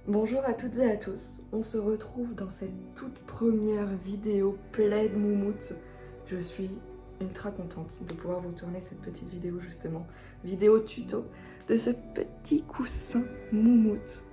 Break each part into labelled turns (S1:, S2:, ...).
S1: Bonjour à toutes et à tous, on se retrouve dans cette toute première vidéo plaid moumoute. Je suis ultra contente de pouvoir vous tourner cette petite vidéo justement, vidéo tuto de ce petit coussin moumoute.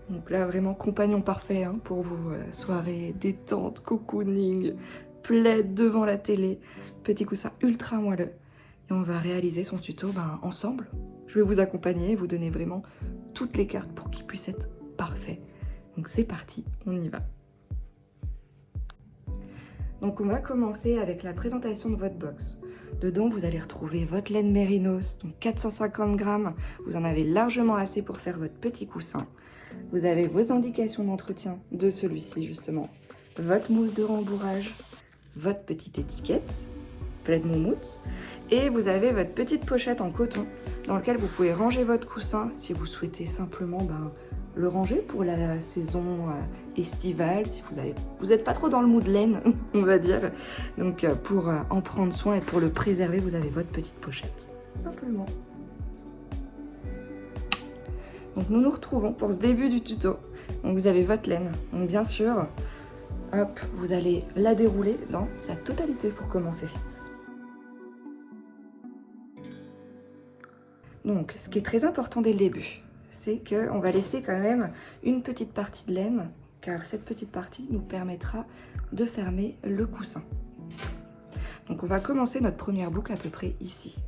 S1: Donc là vraiment compagnon parfait hein, pour vos soirées détente, cocooning, plaid devant la télé, petit coussin ultra moelleux. Et on va réaliser son tuto ensemble. Je vais vous accompagner et vous donner vraiment toutes les cartes pour qu'il puisse être parfait. Donc c'est parti, on y va. Donc on va commencer avec la présentation de votre box. Dedans, vous allez retrouver votre laine mérinos, donc 450 grammes. Vous en avez largement assez pour faire votre petit coussin. Vous avez vos indications d'entretien de celui-ci justement. Votre mousse de rembourrage, votre petite étiquette, plaid moumoute. Et vous avez votre petite pochette en coton dans laquelle vous pouvez ranger votre coussin si vous souhaitez simplement le ranger pour la saison estivale, si vous n'êtes pas trop dans le mood laine, on va dire. Donc pour en prendre soin et pour le préserver, vous avez votre petite pochette, simplement. Donc nous nous retrouvons pour ce début du tuto. Donc vous avez votre laine, donc bien sûr, hop, vous allez la dérouler dans sa totalité pour commencer. Donc, ce qui est très important dès le début, c'est qu'on va laisser quand même une petite partie de laine, car cette petite partie nous permettra de fermer le coussin. Donc, on va commencer notre première boucle à peu près ici.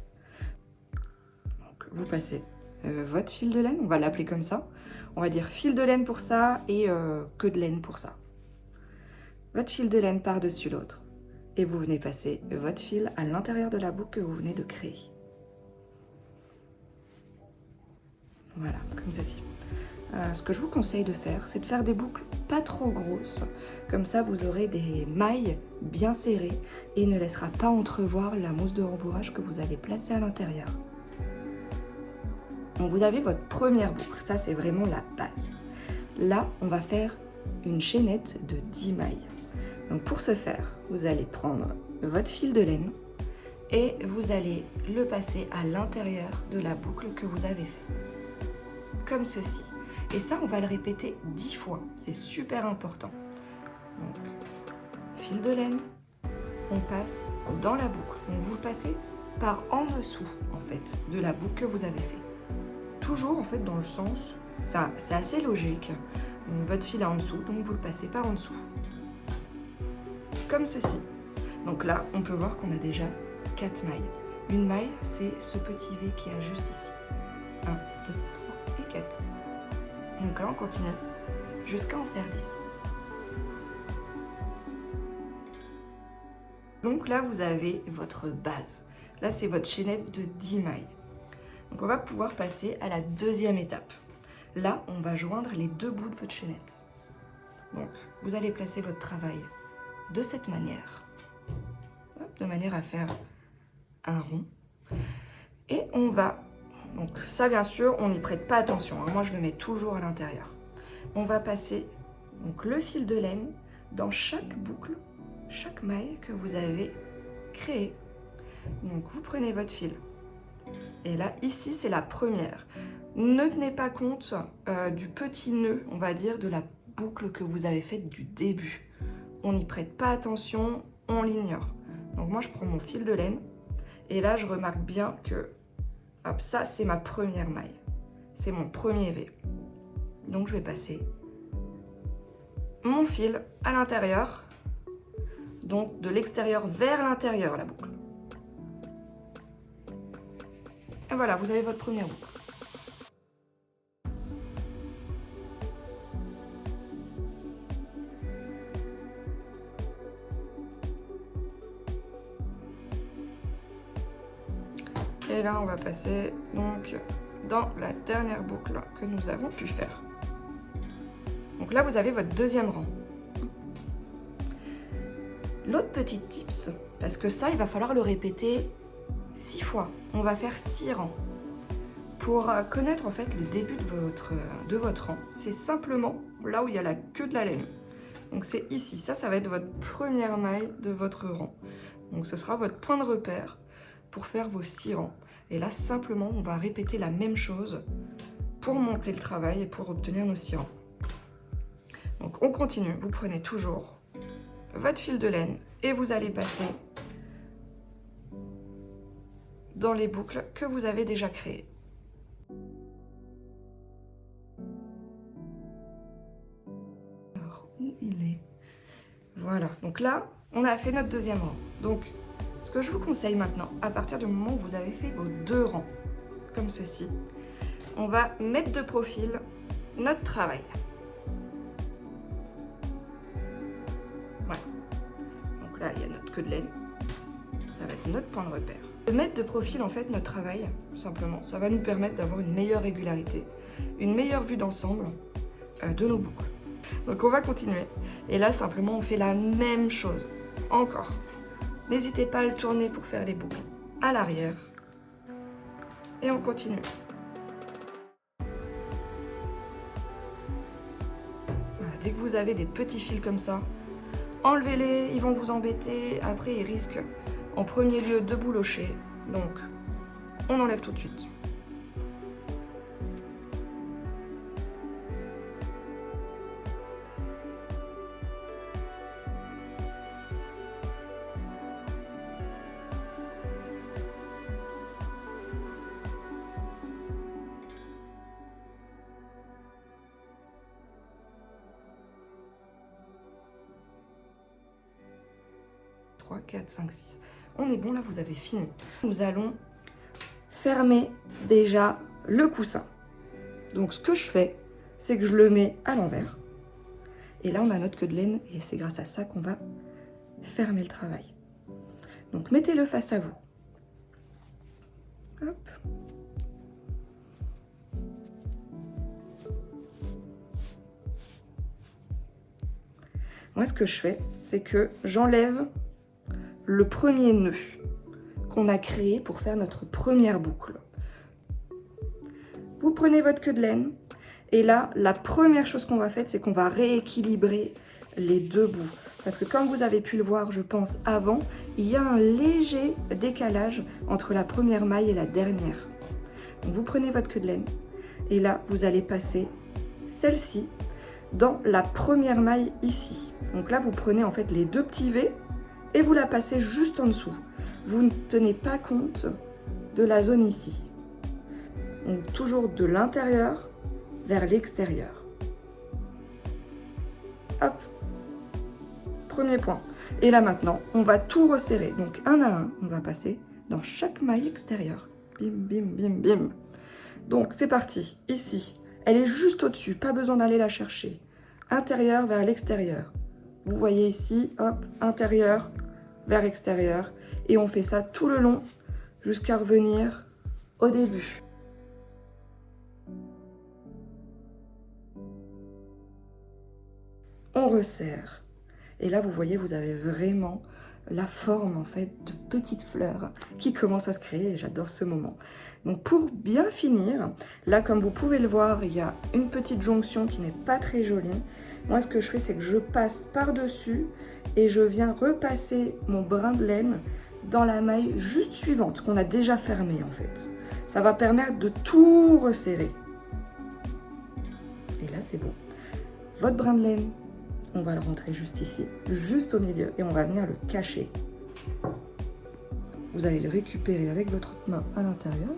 S1: Donc, vous passez votre fil de laine, on va l'appeler comme ça. On va dire fil de laine pour ça et queue de laine pour ça. Votre fil de laine par-dessus l'autre. Et vous venez passer votre fil à l'intérieur de la boucle que vous venez de créer. Voilà, comme ceci. Ce que je vous conseille de faire, c'est de faire des boucles pas trop grosses. Comme ça, vous aurez des mailles bien serrées et ne laissera pas entrevoir la mousse de rembourrage que vous allez placer à l'intérieur. Donc vous avez votre première boucle, ça c'est vraiment la base. Là, on va faire une chaînette de 10 mailles. Donc pour ce faire, vous allez prendre votre fil de laine et vous allez le passer à l'intérieur de la boucle que vous avez faite. Comme ceci. Et ça, on va le répéter 10 fois. C'est super important. Donc, fil de laine, on passe dans la boucle. Donc, vous le passez par en dessous, en fait, de la boucle que vous avez fait. Toujours, en fait, dans le sens, ça, c'est assez logique. Donc, votre fil est en dessous, donc vous le passez par en dessous. Comme ceci. Donc là, on peut voir qu'on a déjà 4 mailles. Une maille, c'est ce petit V qui est juste ici. 1, 2, 3 et 4. Donc là, on continue jusqu'à en faire 10. Donc là, vous avez votre base. Là, c'est votre chaînette de 10 mailles. Donc on va pouvoir passer à la deuxième étape. Là, on va joindre les deux bouts de votre chaînette. Donc, vous allez placer votre travail de cette manière. Hop, de manière à faire un rond. Et on va... Donc ça, bien sûr, on n'y prête pas attention. Hein. Moi, je le mets toujours à l'intérieur. On va passer donc, le fil de laine dans chaque boucle, chaque maille que vous avez créée. Donc, vous prenez votre fil. Et là, ici, c'est la première. Ne tenez pas compte du petit nœud, on va dire, de la boucle que vous avez faite du début. On n'y prête pas attention, on l'ignore. Donc moi, je prends mon fil de laine. Et là, je remarque bien que hop, ça, c'est ma première maille. C'est mon premier V. Donc, je vais passer mon fil à l'intérieur. Donc, de l'extérieur vers l'intérieur, la boucle. Et voilà, vous avez votre première boucle. Et là, on va passer donc dans la dernière boucle que nous avons pu faire. Donc là, vous avez votre deuxième rang. L'autre petit tips, parce que ça, il va falloir le répéter 6 fois. On va faire 6 rangs. Pour connaître en fait le début de votre rang, c'est simplement là où il y a la queue de la laine. Donc c'est ici, ça va être votre première maille de votre rang. Donc ce sera votre point de repère pour faire vos 6 rangs. Et là, simplement, on va répéter la même chose pour monter le travail et pour obtenir nos 6 rangs. Donc on continue, vous prenez toujours votre fil de laine et vous allez passer dans les boucles que vous avez déjà créées. Alors, où il est? Voilà, donc là, on a fait notre deuxième rang. Donc, ce que je vous conseille maintenant, à partir du moment où vous avez fait vos 2 rangs, comme ceci, on va mettre de profil notre travail. Voilà. Donc là, il y a notre queue de laine. Ça va être notre point de repère. De mettre de profil, en fait, notre travail, tout simplement, ça va nous permettre d'avoir une meilleure régularité, une meilleure vue d'ensemble de nos boucles. Donc on va continuer. Et là, simplement, on fait la même chose. Encore. N'hésitez pas à le tourner pour faire les boucles à l'arrière. Et on continue. Voilà, dès que vous avez des petits fils comme ça, enlevez-les, ils vont vous embêter. Après, ils risquent en premier lieu de boulocher. Donc, on enlève tout de suite. « 3, 4, 5, 6. On est bon, là, vous avez fini. Nous allons fermer déjà le coussin. Donc, ce que je fais, c'est que je le mets à l'envers. Et là, on a notre queue de laine et c'est grâce à ça qu'on va fermer le travail. Donc, mettez-le face à vous. Hop. Moi, ce que je fais, c'est que j'enlève le premier nœud qu'on a créé pour faire notre première boucle. Vous prenez votre queue de laine et là, la première chose qu'on va faire, c'est qu'on va rééquilibrer les 2 bouts. Parce que comme vous avez pu le voir, je pense, avant, il y a un léger décalage entre la première maille et la dernière. Donc vous prenez votre queue de laine et là, vous allez passer celle-ci dans la première maille ici. Donc là, vous prenez en fait les 2 petits V et vous la passez juste en dessous. Vous ne tenez pas compte de la zone ici. Donc toujours de l'intérieur vers l'extérieur. Hop. Premier point. Et là maintenant, on va tout resserrer. Donc un à un, on va passer dans chaque maille extérieure. Bim, bim, bim, bim. Donc c'est parti. Ici, elle est juste au-dessus. Pas besoin d'aller la chercher. Intérieur vers l'extérieur. Vous voyez ici, hop, intérieur vers extérieur. Et on fait ça tout le long jusqu'à revenir au début. On resserre. Et là, vous voyez, vous avez vraiment la forme en fait de petites fleurs qui commencent à se créer et j'adore ce moment. Donc pour bien finir, là comme vous pouvez le voir, il y a une petite jonction qui n'est pas très jolie. Moi ce que je fais, c'est que je passe par-dessus et je viens repasser mon brin de laine dans la maille juste suivante qu'on a déjà fermée en fait. Ça va permettre de tout resserrer. Et là c'est bon. Votre brin de laine, on va le rentrer juste ici, juste au milieu, et on va venir le cacher. Vous allez le récupérer avec votre main à l'intérieur.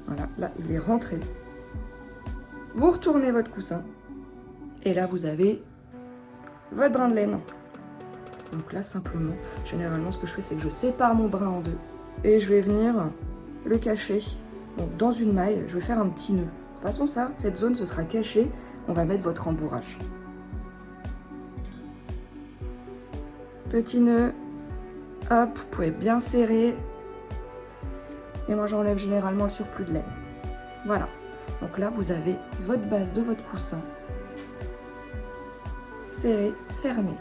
S1: Voilà, là, il est rentré. Vous retournez votre coussin, et là, vous avez votre brin de laine. Donc là, simplement, généralement, ce que je fais, c'est que je sépare mon brin en 2, et je vais venir le cacher. Donc, dans une maille, je vais faire un petit nœud. De toute façon, ça, cette zone, ce sera caché. On va mettre votre rembourrage. Petit nœud, hop, vous pouvez bien serrer. Et moi, j'enlève généralement le surplus de laine. Voilà. Donc là, vous avez votre base de votre coussin. Serré, fermé.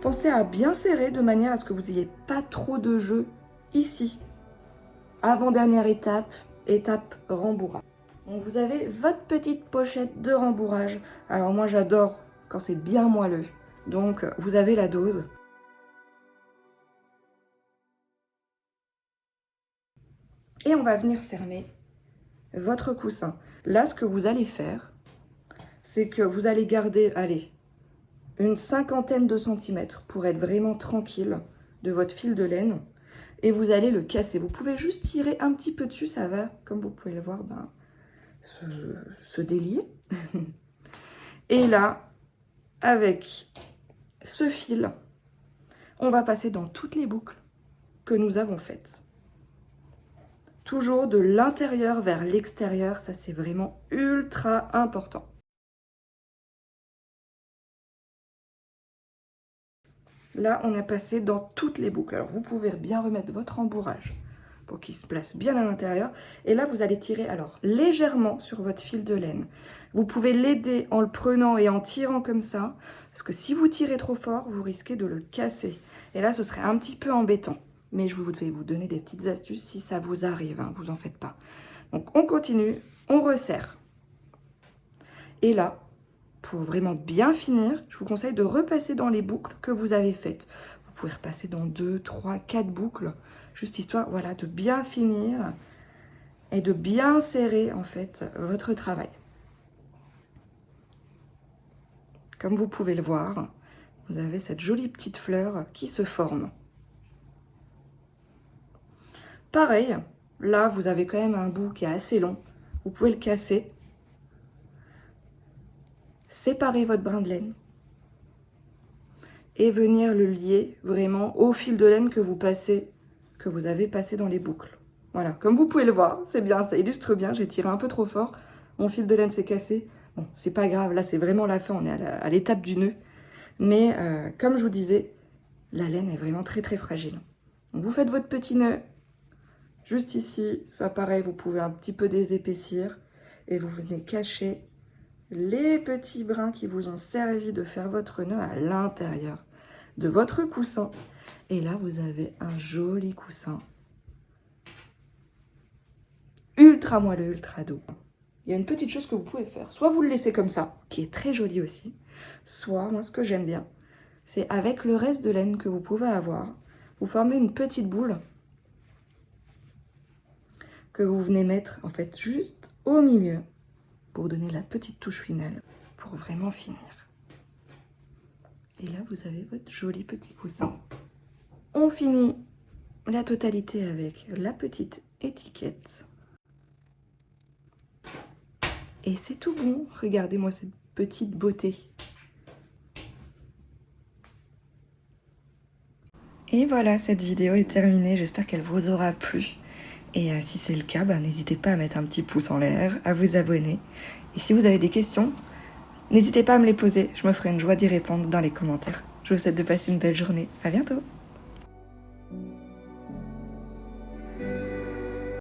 S1: Pensez à bien serrer de manière à ce que vous n'ayez pas trop de jeu ici. Avant-dernière étape, étape rembourrage. Donc vous avez votre petite pochette de rembourrage. Alors moi, j'adore quand c'est bien moelleux. Donc vous avez la dose. Et on va venir fermer votre coussin. Là, ce que vous allez faire, c'est que vous allez garder, allez, une 50aine de centimètres pour être vraiment tranquille de votre fil de laine. Et vous allez le casser. Vous pouvez juste tirer un petit peu dessus, ça va, comme vous pouvez le voir, se délier. Et là, avec ce fil, on va passer dans toutes les boucles que nous avons faites. Toujours de l'intérieur vers l'extérieur, ça c'est vraiment ultra important. Là, on a passé dans toutes les boucles. Alors, vous pouvez bien remettre votre embourrage pour qu'il se place bien à l'intérieur. Et là, vous allez tirer alors légèrement sur votre fil de laine. Vous pouvez l'aider en le prenant et en tirant comme ça, parce que si vous tirez trop fort, vous risquez de le casser. Et là, ce serait un petit peu embêtant. Mais je vais vous donner des petites astuces si ça vous arrive, hein, vous en faites pas. Donc, on continue, on resserre. Et là, pour vraiment bien finir, je vous conseille de repasser dans les boucles que vous avez faites. Vous pouvez repasser dans 2, 3, 4 boucles, juste histoire voilà, de bien finir et de bien serrer en fait votre travail. Comme vous pouvez le voir, vous avez cette jolie petite fleur qui se forme. Pareil, là vous avez quand même un bout qui est assez long, vous pouvez le casser. Séparez votre brin de laine et venir le lier vraiment au fil de laine que vous avez passé dans les boucles. Voilà, comme vous pouvez le voir, c'est bien, ça illustre bien, j'ai tiré un peu trop fort, mon fil de laine s'est cassé. Bon, c'est pas grave, là c'est vraiment la fin, on est à l'étape du nœud. Mais comme je vous disais, la laine est vraiment très très fragile. Donc vous faites votre petit nœud, juste ici, ça pareil, vous pouvez un petit peu désépaissir et vous venez cacher les petits brins qui vous ont servi de faire votre nœud à l'intérieur de votre coussin. Et là, vous avez un joli coussin. Ultra moelleux, ultra doux. Il y a une petite chose que vous pouvez faire. Soit vous le laissez comme ça, qui est très joli aussi. Soit, moi, ce que j'aime bien, c'est avec le reste de laine que vous pouvez avoir, vous formez une petite boule que vous venez mettre, en fait, juste au milieu pour donner la petite touche finale, pour vraiment finir. Et là, vous avez votre joli petit coussin. On finit la totalité avec la petite étiquette. Et c'est tout bon. Regardez-moi cette petite beauté. Et voilà, cette vidéo est terminée. J'espère qu'elle vous aura plu. Et si c'est le cas, n'hésitez pas à mettre un petit pouce en l'air, à vous abonner. Et si vous avez des questions, n'hésitez pas à me les poser. Je me ferai une joie d'y répondre dans les commentaires. Je vous souhaite de passer une belle journée. À bientôt!